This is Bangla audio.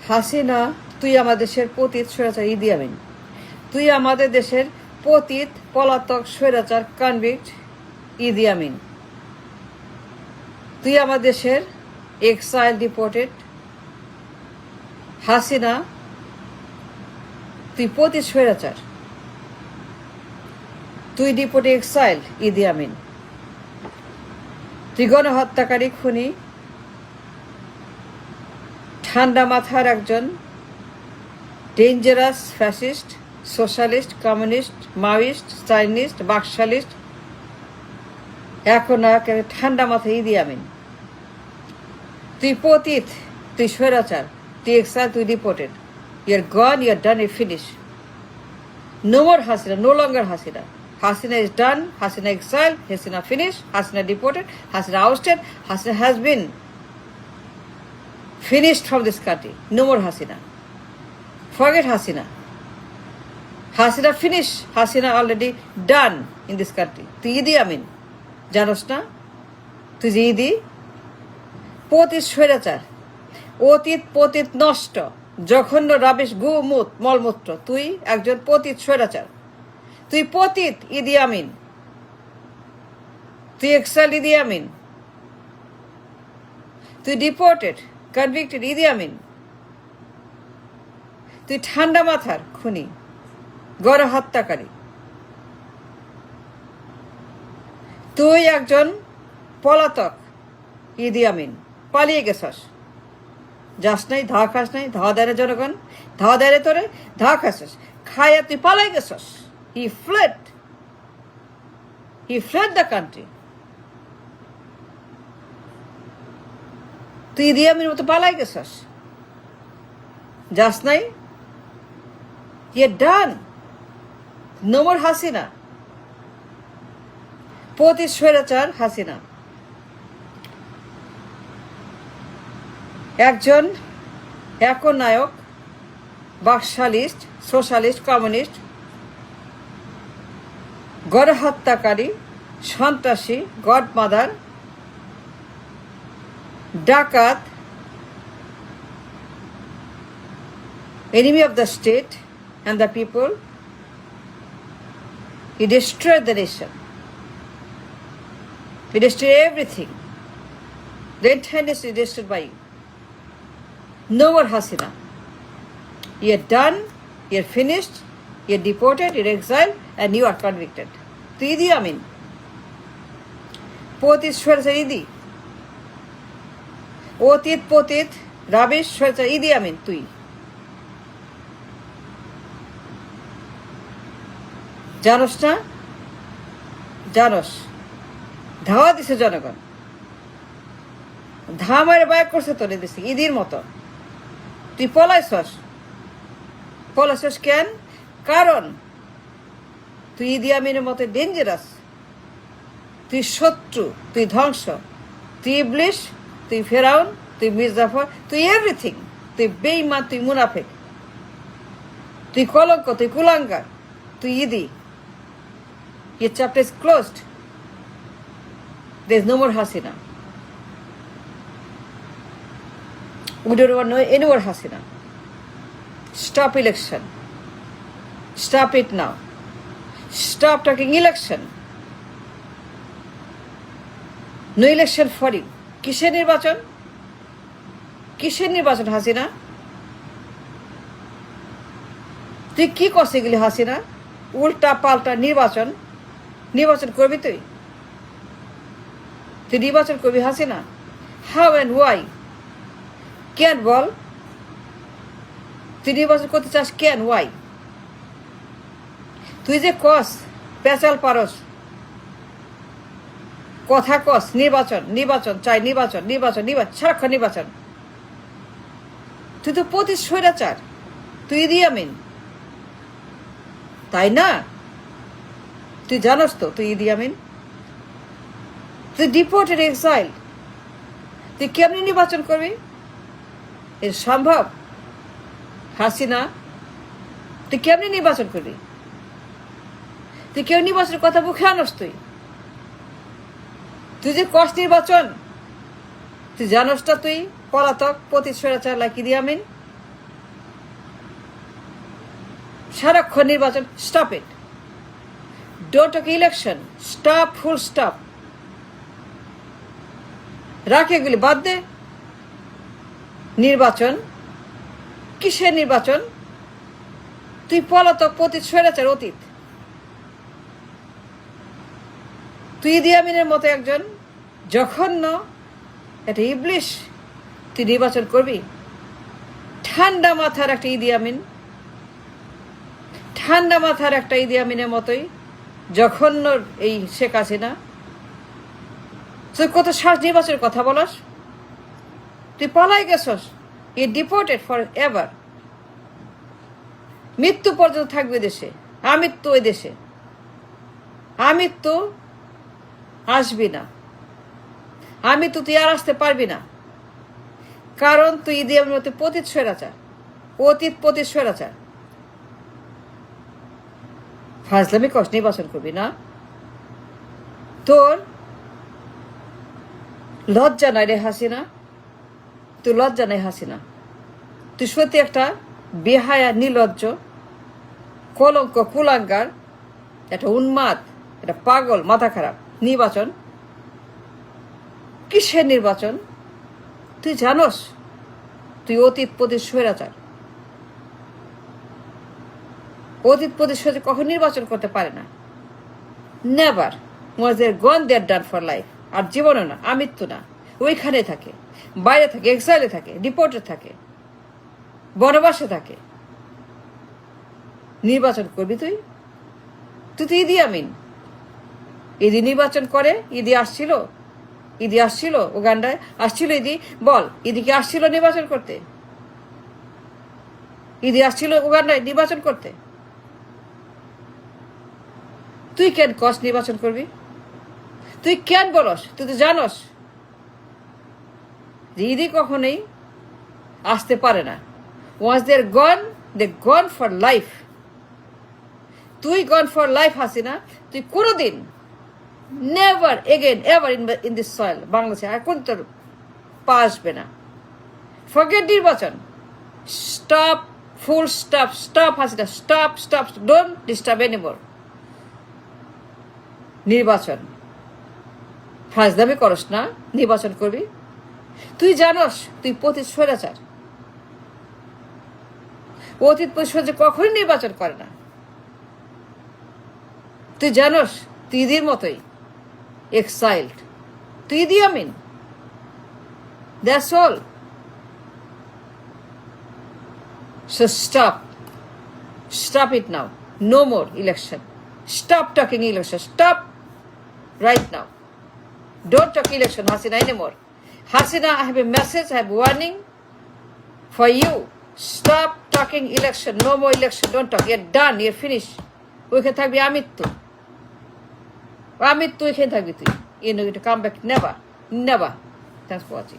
হাসিনা, তুই আমাদের দেশের পতিত স্বৈরাচার ইদি আমিন, তুই আমাদের দেশের পতিত পলাতক স্বৈরাচার কনভিক্ট ইদি আমিন, তুই আমার দেশের এক্সাইল ডিপোর্টেড হাসিনা, তুই পতিত স্বৈরাচার, তুই ডিপোর্টেড এক্সাইল ইদি আমিন, তুই গণহত্যাকারী খুনি, ঠান্ডা মাথার একজন dangerous fascist, socialist, communist, Maoist, চাইনিস্ট, বাকশালিস্ট, এখন ঠান্ডা মাথায় ইদি আমিন, তুই পতিত, তুই স্বৈরাচার, তুই এক্সাইল, তুই deported, your gone, your done, you finish. No more Hasina, no longer Hasina. Hasina is done, Hasina exiled, Hasina finished, Hasina deported, Hasina ousted, Hasina has been finished from this country. No more Hasina. Forget Hasina. Hasina finished, Hasina already done in this country. তুই ইদি আমিন, জানোস না? তুই যে ইদি, পতিত স্বৈরাচার, অতীত পতিত নষ্ট, জঘন্য রাবিশ গুমূত মলমূত্র, তুই একজন পতিত স্বৈরাচার, তুই পতিত ইদি আমিন, তুই এক্সাইল ইদি আমিন, তুই ডিপোর্টেড কনভিক্টেড ইদি আমিন, তুই ঠান্ডা মাথার খুনি, গণহত্যাকারী, তুই একজন পলাতক ইদি আমিন, পালিয়ে গেছস, যাস নাই, ধা খাস নাই, ধাওয়া দেয় জনগণ, ধাওয়া দেয় তোরে, ধা খাসস, খাইয়া তুই পালাই গেছস। He fled the country. তুই ইদি আমিনের মতো পালাই গেছস, যাস নাই, you're done. No more Hasina, পতিত স্বৈরাচার হাসিনা, একজন একনায়ক, বাকশালিস্ট, সোশ্যালিস্ট, কমিউনিস্ট, গণহত্যাকারী, সন্ত্রাসী, গডমাদার, ডাকাত, enemy of the state and the people. He destroyed the nation. He destroyed everything. The entire nation is destroyed by you. No more Hasina. You're done, you're finished, you're deported, you're exiled, and you are convicted. তুই ইদি আমিন, পতিত স্বৈরাচার ইদি, অতীত পতিত রাবিশ স্বৈরাচার ইদি আমিন, তুই জানোস না? জানোস, ধাওয়া দিছে জনগণ, ধামারে বায়াক করছে তোরে দিছে ইদির মতো, তুই পলাইছস। পলাইছস কেন? কারণ তুই ইদি আমিনের মতো ডেঞ্জারাস, তুই শত্রু, তুই ধ্বংস, তুই ইবলিশ, তুই ফেরাউন, তুই মির্জাফর, তুই এভরিথিং, তুই বেঈমান, তুই মুনাফিক, তুই কলঙ্ক, তুই কুলাঙ্গার, তুই ইদি। Your chapter is closed. There is no more Hasina. We don't want any more Hasina. Stop election. Stop it now. Stop talking election. No election for you. কিসের নির্বাচন? কিসের নির্বাচন হাসিনা? তুই কি করছে এগুলি হাসিনা? উল্টা পাল্টা নির্বাচন, নির্বাচন করবি তুই? তুই নির্বাচন করবি হাসিনা? How and Y? কেন বল? তুই নির্বাচন করতে চাস কেন? ওয়াই? তুই যে কস পেঁচাল পারস, কথা কস নির্বাচন নির্বাচন চাই, নির্বাচন নির্বাচন নির্বাচন, সারাক্ষণ নির্বাচন। তুই তো পতিত স্বৈরাচার, তুই ইদি আমিন, তাই না? তুই জানোস তো তুই ইদি আমিন, তুই ডিপোর্টেড এক্সাইল, তুই কেমনি নির্বাচন করবি? এর সম্ভব হাসিনা? তুই কেমনি নির্বাচন করবি? তুই কেউ নির্বাচনের কথা মুখে আনস? তুই যে কস নির্বাচন, তুই জানোস না তুই পলাতক পতিত স্বৈরাচার লাইক ইদি আমিন? সারাক্ষণ নির্বাচন, stop it. Don't talk election, stop, full stop. রাখ এগুলি, বাদ দে। নির্বাচন কিসের নির্বাচন? তুই পলাতক, পতিত, স্বৈরাচার, অতীত। তুই ইদি আমিনের মতো একজন জঘন্য একটা ইবলিশ, তুই নির্বাচন করবি? ঠান্ডা মাথার একটা ইদি আমিন, ঠান্ডা মাথার একটা ইদি আমিনের মতোই জঘন্য এই শেখ হাসিনা। তুই কত সাহস নির্বাচনের কথা বলাস? তুই পলাই গেছস। ই ডিপোর্টেড ফর এভার। মৃত্যু পর্যন্ত থাকবে দেশে, আমৃত্যু ওই দেশে, আমৃত্যু আসবি না, আমৃত্যু তুই আর আসতে পারবি না। কারণ তুই ইদি আমিনের মতো পতিত স্বৈরাচার, অতীত পতিত স্বৈরাচার। ফাজলামি কষ্ট, নির্বাচন করবি না? তোর লজ্জা নাই রে হাসিনা? তুই লজ্জা নাই হাসিনা? তুই সত্যি একটা বেহায়া, নির্লজ্জ, কলঙ্ক, কুলাঙ্গার, একটা উন্মাদ, একটা পাগল, মাথা খারাপ। নির্বাচন কিসের নির্বাচন? তুই জানোস তুই অতীত পতিত স্বৈরাচার। অতীত পতিত স্বৈরাচার কখন নির্বাচন করতে পারে না। Never. Was there gone, there done for life. আর জীবনও না, আমৃত্যু না, ওইখানে থাকে, বাইরে থাকে, এক্সাইলে থাকে, ডিপোর্টে থাকে, বনবাসে থাকে। নির্বাচন করবি তুই? তুই তো ইদি আমিন। ইদি নির্বাচন করে? ইদি আসছিল? ইদি আসছিল উগান্ডায়? আসছিল ইদি? বল, ইদি কি আসছিল নির্বাচন করতে? ইদি আসছিল উগান্ডায় নির্বাচন করতে? তুই কেন কস নির্বাচন করবি? তুই কেন বলস? তুই তো জানস যে ইদি কখনোই আসতে পারে না। Once they gone, they gone for life. তুই গন ফর লাইফ হাসিনা। তুই কোনোদিন, never again ever in this soil, বাংলাদেশে আর কোন তোর পা আসবে না। ফরগেট নির্বাচন। Stop, full stop, stop Hasina, stop, stop, don't disturb anymore. নির্বাচন ফাজলামি করস না, নির্বাচন করবি? তুই জানস তুই পতিত স্বৈরাচার। অতীত পতিত স্বৈরাচার কখনই নির্বাচন করে না। তুই জানস তুই ইদির মতোই এক্সাইল্ড। তুই Idi Amin. That's all. So stop it now. No more election. Stop talking election. Stop right now. Don't talk election, Hasina, anymore. Hasina, I have a message, I have warning for you. Stop talking election. No more election. Don't talk. You're done. You're finished. ওইখানে থাকবি আমৃত্যু, আমৃত্যু ওইখানে থাকবি তুই। You know, to come back. Never. Never. Thanks for watching.